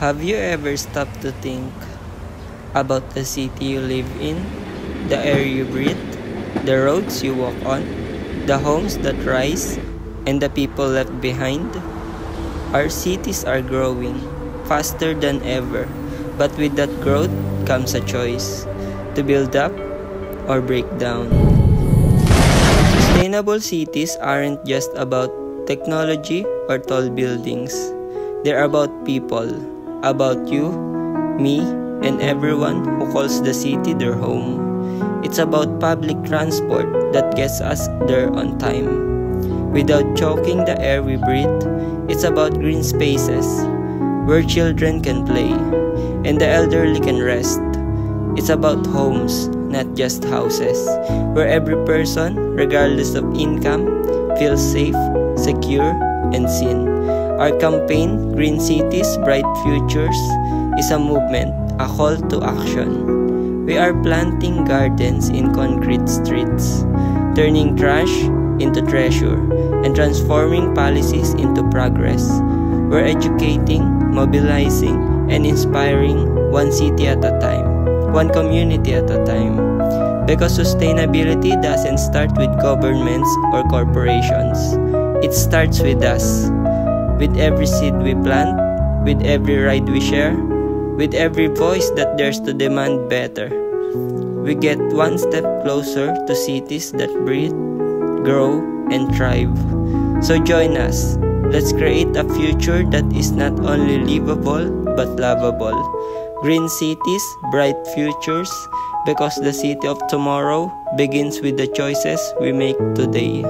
Have you ever stopped to think about the city you live in, the air you breathe, the roads you walk on, the homes that rise, and the people left behind? Our cities are growing faster than ever, but with that growth comes a choice to build up or break down. Sustainable cities aren't just about technology or tall buildings. They're about people, about you, me, and everyone who calls the city their home. It's about public transport that gets us there on time, without choking the air we breathe. It's about green spaces where children can play and the elderly can rest. It's about homes, not just houses, where every person, regardless of income, feels safe, secure, and seen. Our campaign, Green Cities, Bright Futures, is a movement, a call to action. We are planting gardens in concrete streets, turning trash into treasure, and transforming policies into progress. We're educating, mobilizing, and inspiring one city at a time, one community at a time. Because sustainability doesn't start with governments or corporations. It starts with us, with every seed we plant, with every ride we share, with every voice that dares to demand better. We get one step closer to cities that breathe, grow, and thrive. So join us. Let's create a future that is not only livable but lovable. Green cities, bright futures, because the city of tomorrow begins with the choices we make today.